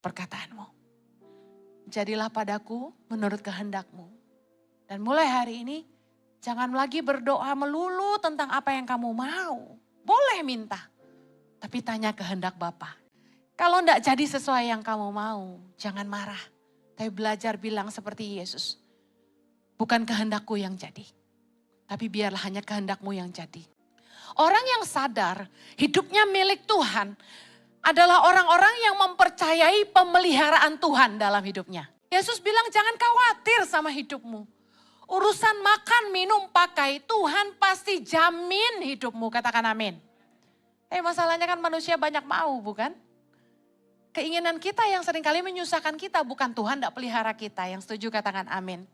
perkataanmu. Jadilah padaku menurut kehendak-Mu. Dan mulai hari ini, jangan lagi berdoa melulu tentang apa yang kamu mau. Boleh minta, tapi tanya kehendak Bapa. Kalau enggak jadi sesuai yang kamu mau, jangan marah. Tapi belajar bilang seperti Yesus. Bukan kehendakku yang jadi, tapi biarlah hanya kehendak-Mu yang jadi. Orang yang sadar hidupnya milik Tuhan adalah orang-orang yang mempercayai pemeliharaan Tuhan dalam hidupnya. Yesus bilang jangan khawatir sama hidupmu. Urusan makan, minum, pakai, Tuhan pasti jamin hidupmu. Katakan amin. Masalahnya kan manusia banyak mau, bukan? Keinginan kita yang seringkali menyusahkan kita, bukan Tuhan tidak pelihara kita. Yang setuju katakan amin.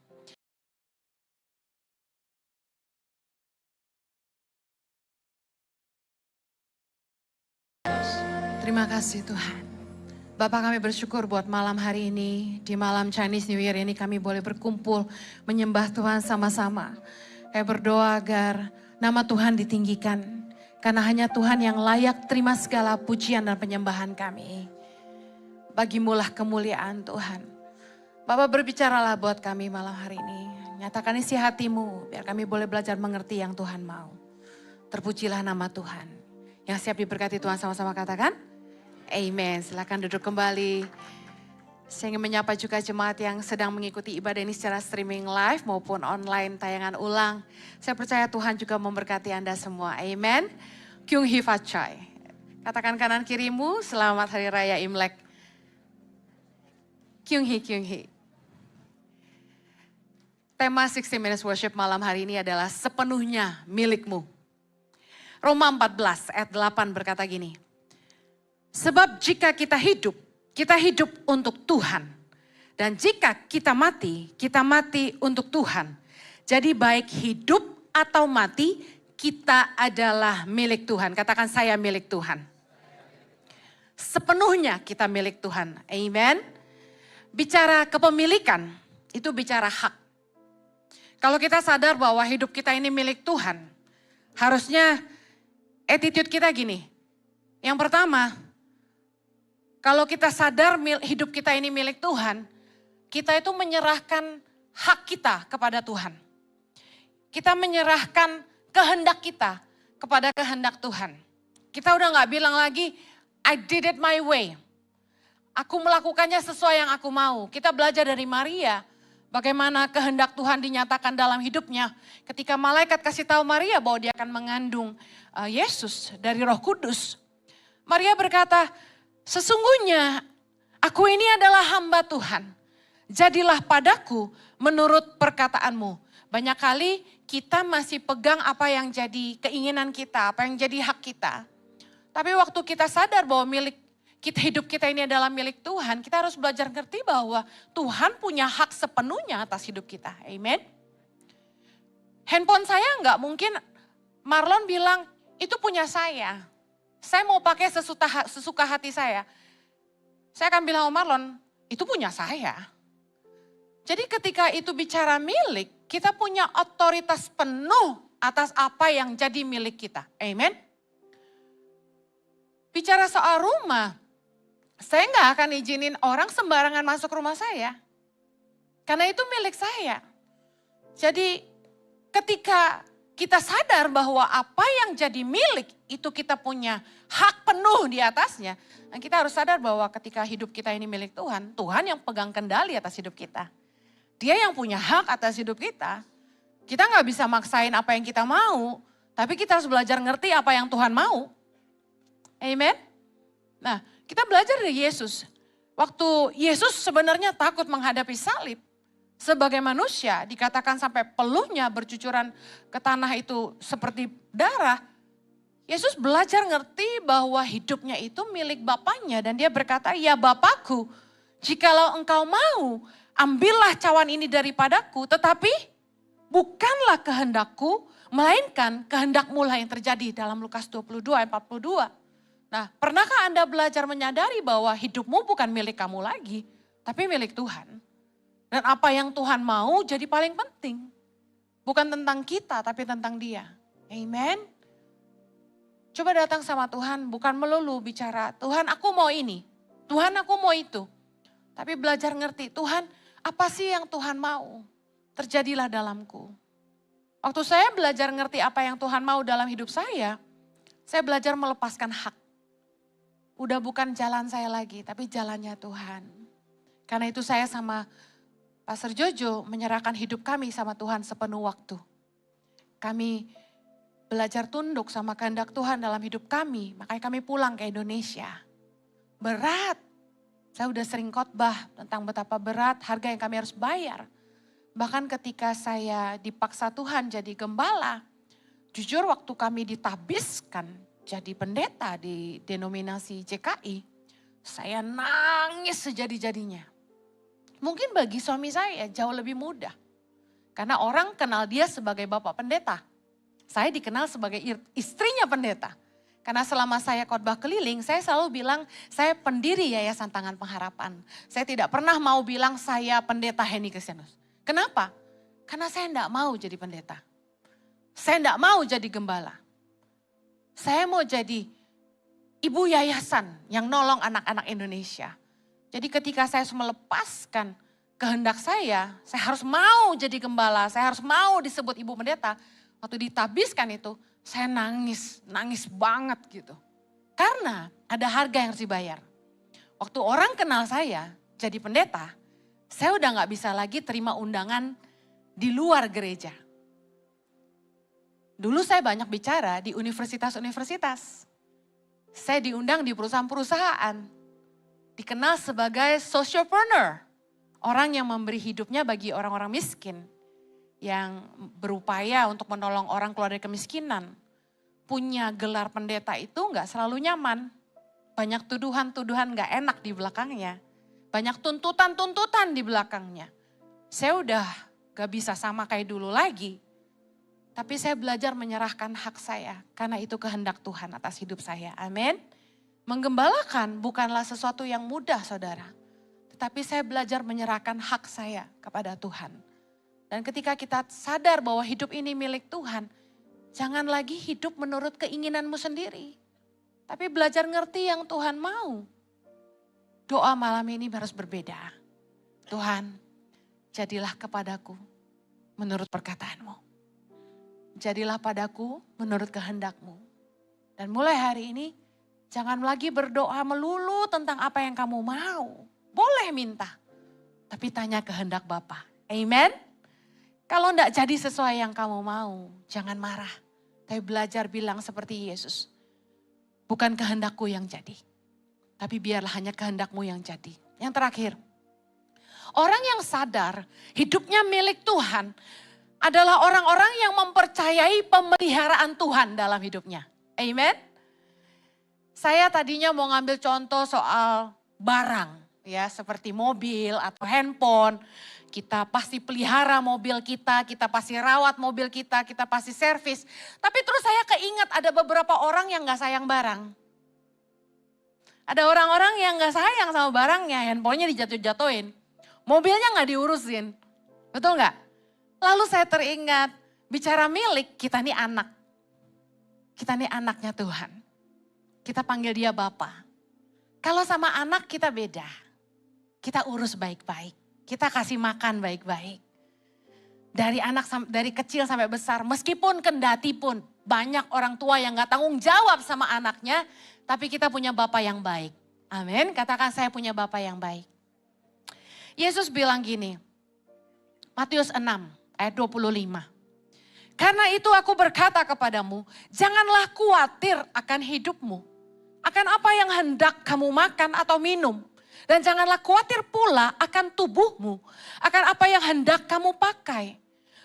Terima kasih Tuhan. Bapak, kami bersyukur buat malam hari ini. Di malam Chinese New Year ini kami boleh berkumpul menyembah Tuhan sama-sama. Kami berdoa agar nama Tuhan ditinggikan. Karena hanya Tuhan yang layak terima segala pujian dan penyembahan kami. Bagimulah kemuliaan Tuhan. Bapak berbicaralah buat kami malam hari ini. Nyatakan isi hatimu biar kami boleh belajar mengerti yang Tuhan mau. Terpujilah nama Tuhan. Yang siap diberkati Tuhan sama-sama katakan. Amen. Silakan duduk kembali. Saya ingin menyapa juga jemaat yang sedang mengikuti ibadah ini secara streaming live maupun online tayangan ulang. Saya percaya Tuhan juga memberkati Anda semua. Amen. Kyung Hee Fat Chai. Katakan kanan kirimu, selamat Hari Raya Imlek. Kyung Hee, Kyung Hee. Tema 60 Minutes Worship malam hari ini adalah sepenuhnya milikmu. Roma 14 ayat 8 berkata gini. Sebab jika kita hidup untuk Tuhan. Dan jika kita mati untuk Tuhan. Jadi baik hidup atau mati, kita adalah milik Tuhan. Katakan saya milik Tuhan. Sepenuhnya kita milik Tuhan. Amen. Bicara kepemilikan, itu bicara hak. Kalau kita sadar bahwa hidup kita ini milik Tuhan, harusnya attitude kita gini. Yang pertama, kalau kita sadar hidup kita ini milik Tuhan, kita itu menyerahkan hak kita kepada Tuhan. Kita menyerahkan kehendak kita kepada kehendak Tuhan. Kita udah gak bilang lagi, I did it my way. Aku melakukannya sesuai yang aku mau. Kita belajar dari Maria, bagaimana kehendak Tuhan dinyatakan dalam hidupnya. Ketika malaikat kasih tahu Maria bahwa dia akan mengandung Yesus dari Roh Kudus. Maria berkata, sesungguhnya aku ini adalah hamba Tuhan. Jadilah padaku menurut perkataanmu. Banyak kali kita masih pegang apa yang jadi keinginan kita, apa yang jadi hak kita. Tapi waktu kita sadar bahwa hidup kita ini adalah milik Tuhan, kita harus belajar ngerti bahwa Tuhan punya hak sepenuhnya atas hidup kita. Amen. Handphone saya nggak mungkin Marlon bilang itu punya saya. Saya mau pakai sesuka hati saya. Saya akan bilang sama Marlon, itu punya saya. Jadi ketika itu bicara milik, kita punya otoritas penuh atas apa yang jadi milik kita. Amen. Bicara soal rumah, saya nggak akan izinin orang sembarangan masuk rumah saya. Karena itu milik saya. Jadi ketika kita sadar bahwa apa yang jadi milik itu kita punya hak penuh di atasnya. Dan kita harus sadar bahwa ketika hidup kita ini milik Tuhan, Tuhan yang pegang kendali atas hidup kita. Dia yang punya hak atas hidup kita. Kita gak bisa maksain apa yang kita mau, tapi kita harus belajar ngerti apa yang Tuhan mau. Amen. Nah, kita belajar dari Yesus. Waktu Yesus sebenarnya takut menghadapi salib. Sebagai manusia dikatakan sampai peluhnya bercucuran ke tanah itu seperti darah. Yesus belajar ngerti bahwa hidupnya itu milik Bapaknya. Dan dia berkata, ya Bapakku, jikalau engkau mau, ambillah cawan ini daripadaku. Tetapi bukanlah kehendakku, melainkan kehendakmu lah yang terjadi dalam Lukas 22 ayat 42. Nah, pernahkah Anda belajar menyadari bahwa hidupmu bukan milik kamu lagi, tapi milik Tuhan? Dan apa yang Tuhan mau jadi paling penting. Bukan tentang kita, tapi tentang Dia. Amen. Coba datang sama Tuhan, bukan melulu bicara, Tuhan aku mau ini, Tuhan aku mau itu. Tapi belajar ngerti, Tuhan apa sih yang Tuhan mau? Terjadilah dalamku. Waktu saya belajar ngerti apa yang Tuhan mau dalam hidup saya belajar melepaskan hak. Udah bukan jalan saya lagi, tapi jalannya Tuhan. Karena itu saya sama Pastor Jojo menyerahkan hidup kami sama Tuhan sepenuh waktu. Kami belajar tunduk sama kehendak Tuhan dalam hidup kami, makanya kami pulang ke Indonesia. Berat. Saya udah sering khotbah tentang betapa berat harga yang kami harus bayar. Bahkan ketika saya dipaksa Tuhan jadi gembala, jujur waktu kami ditabiskan jadi pendeta di denominasi JKI, saya nangis sejadi-jadinya. Mungkin bagi suami saya jauh lebih mudah. Karena orang kenal dia sebagai bapak pendeta. Saya dikenal sebagai istrinya pendeta. Karena selama saya khotbah keliling, saya selalu bilang saya pendiri Yayasan Tangan Pengharapan. Saya tidak pernah mau bilang saya pendeta Henny Kristianus. Kenapa? Karena saya tidak mau jadi pendeta. Saya tidak mau jadi gembala. Saya mau jadi ibu yayasan yang nolong anak-anak Indonesia. Jadi ketika saya harus melepaskan kehendak saya harus mau jadi gembala, saya harus mau disebut ibu pendeta. Waktu ditabiskan itu, saya nangis banget gitu. Karena ada harga yang harus dibayar. Waktu orang kenal saya jadi pendeta, saya udah gak bisa lagi terima undangan di luar gereja. Dulu saya banyak bicara di universitas-universitas. Saya diundang di perusahaan-perusahaan. Dikenal sebagai socialpreneur. Orang yang memberi hidupnya bagi orang-orang miskin. Yang berupaya untuk menolong orang keluar dari kemiskinan. Punya gelar pendeta itu gak selalu nyaman. Banyak tuduhan-tuduhan gak enak di belakangnya. Banyak tuntutan-tuntutan di belakangnya. Saya udah gak bisa sama kayak dulu lagi. Tapi saya belajar menyerahkan hak saya. Karena itu kehendak Tuhan atas hidup saya. Amin. Menggembalakan bukanlah sesuatu yang mudah saudara. Tetapi saya belajar menyerahkan hak saya kepada Tuhan. Dan ketika kita sadar bahwa hidup ini milik Tuhan, jangan lagi hidup menurut keinginanmu sendiri. Tapi belajar ngerti yang Tuhan mau. Doa malam ini harus berbeda. Tuhan, jadilah kepadaku menurut perkataanmu. Jadilah padaku menurut kehendak-Mu. Dan mulai hari ini, jangan lagi berdoa melulu tentang apa yang kamu mau. Boleh minta, tapi tanya kehendak Bapa. Amen. Kalau enggak jadi sesuai yang kamu mau, jangan marah. Tapi belajar bilang seperti Yesus. Bukan kehendakku yang jadi, tapi biarlah hanya kehendak-Mu yang jadi. Yang terakhir, orang yang sadar hidupnya milik Tuhan adalah orang-orang yang mempercayai pemeliharaan Tuhan dalam hidupnya. Amen. Saya tadinya mau ngambil contoh soal barang, ya seperti mobil atau handphone. Kita pasti pelihara mobil kita pasti rawat mobil kita pasti servis. Tapi terus saya keingat ada beberapa orang yang gak sayang barang. Ada orang-orang yang gak sayang sama barangnya, handphonenya dijatuh-jatuhin. Mobilnya gak diurusin, betul gak? Lalu saya teringat, bicara milik, kita nih anak. Kita nih anaknya Tuhan. Kita panggil dia Bapa. Kalau sama anak kita beda. Kita urus baik-baik. Kita kasih makan baik-baik. Dari kecil sampai besar, meskipun kendati pun banyak orang tua yang gak tanggung jawab sama anaknya, tapi kita punya Bapa yang baik. Amin, katakan saya punya Bapa yang baik. Yesus bilang gini, Matius 6 ayat 25. Karena itu aku berkata kepadamu, janganlah khawatir akan hidupmu. Akan apa yang hendak kamu makan atau minum. Dan janganlah khawatir pula akan tubuhmu, akan apa yang hendak kamu pakai.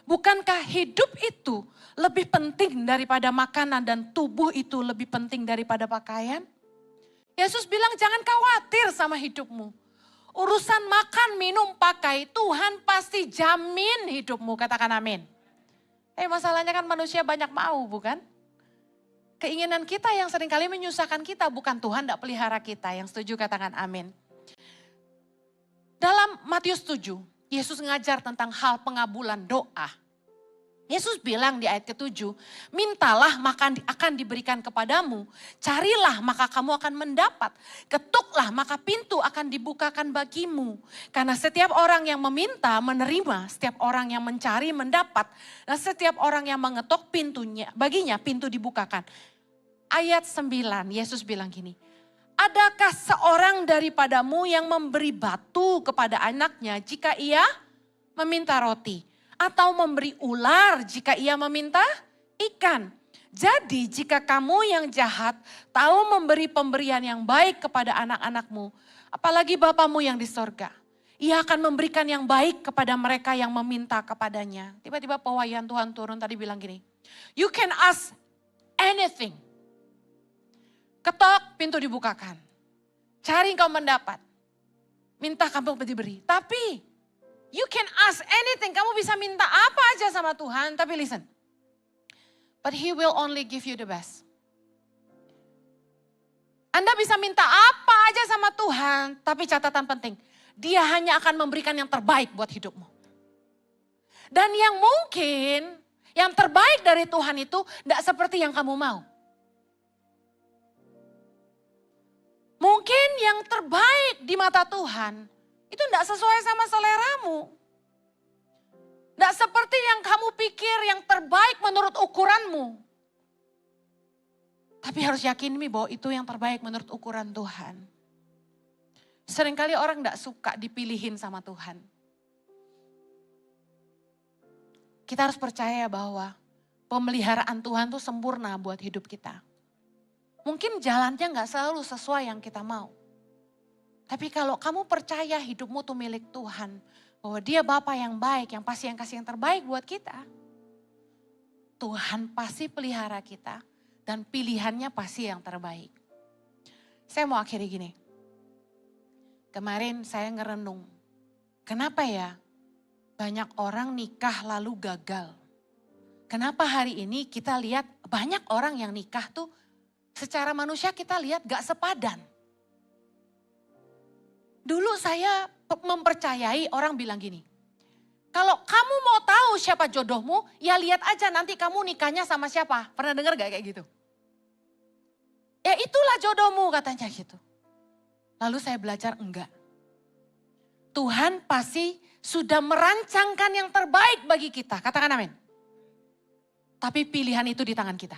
Bukankah hidup itu lebih penting daripada makanan dan tubuh itu lebih penting daripada pakaian? Yesus bilang jangan khawatir sama hidupmu. Urusan makan, minum, pakai, Tuhan pasti jamin hidupmu, katakan amin. Masalahnya kan manusia banyak mau bukan? Keinginan kita yang seringkali menyusahkan kita, bukan Tuhan tidak pelihara kita. Yang setuju katakan amin. Dalam Matius 7, Yesus ngajar tentang hal pengabulan doa. Yesus bilang di ayat ke-7, mintalah maka akan diberikan kepadamu, carilah maka kamu akan mendapat, ketuklah maka pintu akan dibukakan bagimu. Karena setiap orang yang meminta menerima, setiap orang yang mencari mendapat, dan setiap orang yang mengetuk pintunya, baginya pintu dibukakan. Ayat 9, Yesus bilang gini, adakah seorang daripadamu yang memberi batu kepada anaknya jika ia meminta roti? Atau memberi ular jika ia meminta ikan. Jadi jika kamu yang jahat tahu memberi pemberian yang baik kepada anak-anakmu, apalagi Bapamu yang di sorga, ia akan memberikan yang baik kepada mereka yang meminta kepadanya. Tiba-tiba pewahyuan Tuhan turun tadi bilang gini, you can ask anything. Ketok, pintu dibukakan. Cari kau mendapat. Minta kamu diberi. Tapi you can ask anything, kamu bisa minta apa aja sama Tuhan, tapi listen. But He will only give you the best. Anda bisa minta apa aja sama Tuhan, tapi catatan penting, Dia hanya akan memberikan yang terbaik buat hidupmu. Dan yang mungkin, yang terbaik dari Tuhan itu tidak seperti yang kamu mau. Mungkin yang terbaik di mata Tuhan, itu tidak sesuai sama seleramu. Tidak seperti yang kamu pikir yang terbaik menurut ukuranmu. Tapi harus yakin bahwa itu yang terbaik menurut ukuran Tuhan. Seringkali orang tidak suka dipilihin sama Tuhan. Kita harus percaya bahwa pemeliharaan Tuhan itu sempurna buat hidup kita. Mungkin jalannya nggak selalu sesuai yang kita mau. Tapi kalau kamu percaya hidupmu tuh milik Tuhan, bahwa Dia Bapa yang baik, yang pasti yang kasih yang terbaik buat kita. Tuhan pasti pelihara kita dan pilihannya pasti yang terbaik. Saya mau akhiri gini. Kemarin saya ngerenung, kenapa ya banyak orang nikah lalu gagal? Kenapa hari ini kita lihat banyak orang yang nikah tuh secara manusia kita lihat gak sepadan. Dulu saya mempercayai orang bilang gini, kalau kamu mau tahu siapa jodohmu, ya lihat aja nanti kamu nikahnya sama siapa. Pernah dengar gak kayak gitu? Ya itulah jodohmu katanya gitu. Lalu saya belajar enggak. Tuhan pasti sudah merancangkan yang terbaik bagi kita. Katakan amin. Tapi pilihan itu di tangan kita.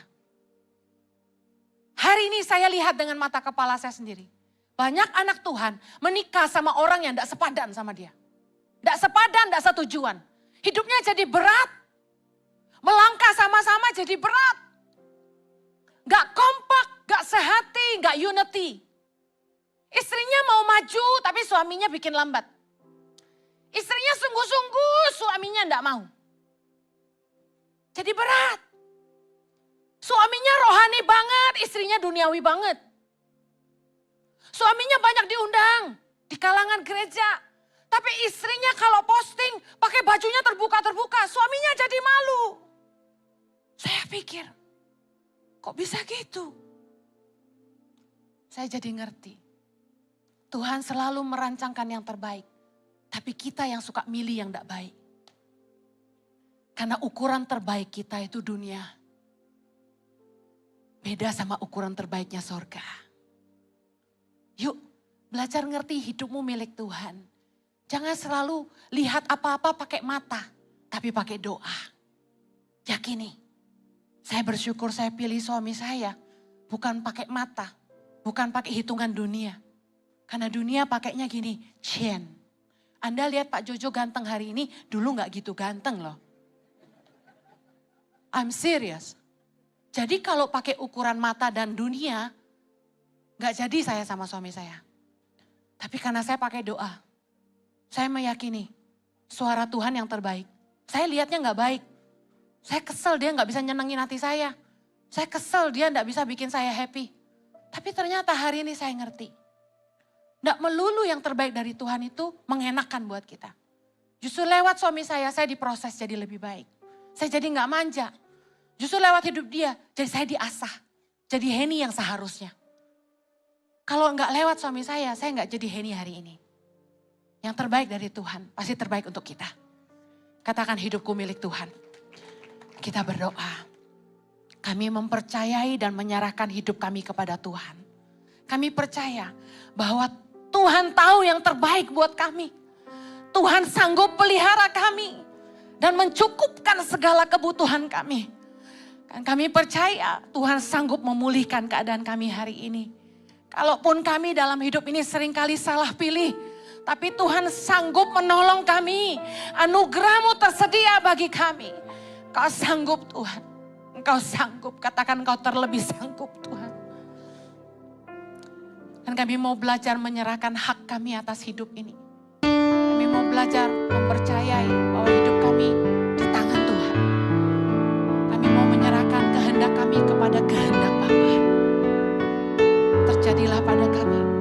Hari ini saya lihat dengan mata kepala saya sendiri. Banyak anak Tuhan menikah sama orang yang tidak sepadan sama dia. Tidak sepadan, tidak setujuan. Hidupnya jadi berat. Melangkah sama-sama jadi berat. Gak kompak, gak sehati, gak unity. Istrinya mau maju tapi suaminya bikin lambat. Istrinya sungguh-sungguh, suaminya tidak mau. Jadi berat. Suaminya rohani banget, istrinya duniawi banget. Suaminya banyak diundang di kalangan gereja. Tapi istrinya kalau posting pakai bajunya terbuka-terbuka, suaminya jadi malu. Saya pikir, kok bisa gitu? Saya jadi ngerti. Tuhan selalu merancangkan yang terbaik. Tapi kita yang suka milih yang tidak baik. Karena ukuran terbaik kita itu dunia. Beda sama ukuran terbaiknya sorga. Yuk belajar ngerti hidupmu milik Tuhan. Jangan selalu lihat apa-apa pakai mata. Tapi pakai doa. Yakini. Saya bersyukur saya pilih suami saya. Bukan pakai mata. Bukan pakai hitungan dunia. Karena dunia pakainya gini. Chen. Anda lihat Pak Jojo ganteng hari ini. Dulu gak gitu ganteng loh. I'm serious. Jadi kalau pakai ukuran mata dan dunia, gak jadi saya sama suami saya. Tapi karena saya pakai doa, saya meyakini suara Tuhan yang terbaik. Saya lihatnya gak baik. Saya kesel dia gak bisa nyenengin hati saya. Saya kesel dia gak bisa bikin saya happy. Tapi ternyata hari ini saya ngerti. Gak melulu yang terbaik dari Tuhan itu mengenakan buat kita. Justru lewat suami saya diproses jadi lebih baik. Saya jadi gak manja. Justru lewat hidup dia, jadi saya diasah. Jadi Heni yang seharusnya. Kalau enggak lewat suami saya enggak jadi Heni hari ini. Yang terbaik dari Tuhan, pasti terbaik untuk kita. Katakan hidupku milik Tuhan. Kita berdoa. Kami mempercayai dan menyerahkan hidup kami kepada Tuhan. Kami percaya bahwa Tuhan tahu yang terbaik buat kami. Tuhan sanggup pelihara kami dan mencukupkan segala kebutuhan kami. Dan kami percaya Tuhan sanggup memulihkan keadaan kami hari ini. Kalaupun kami dalam hidup ini seringkali salah pilih, tapi Tuhan sanggup menolong kami. Anugerah-Mu tersedia bagi kami. Kau sanggup Tuhan. Engkau sanggup. Katakan Engkau terlebih sanggup Tuhan. Dan kami mau belajar menyerahkan hak kami atas hidup ini. Kami mau belajar mempercayai bahwa hidup kami di tangan Tuhan. Kami mau menyerahkan kehendak kami kepada kehendak Bapa. Terjadilah pada kami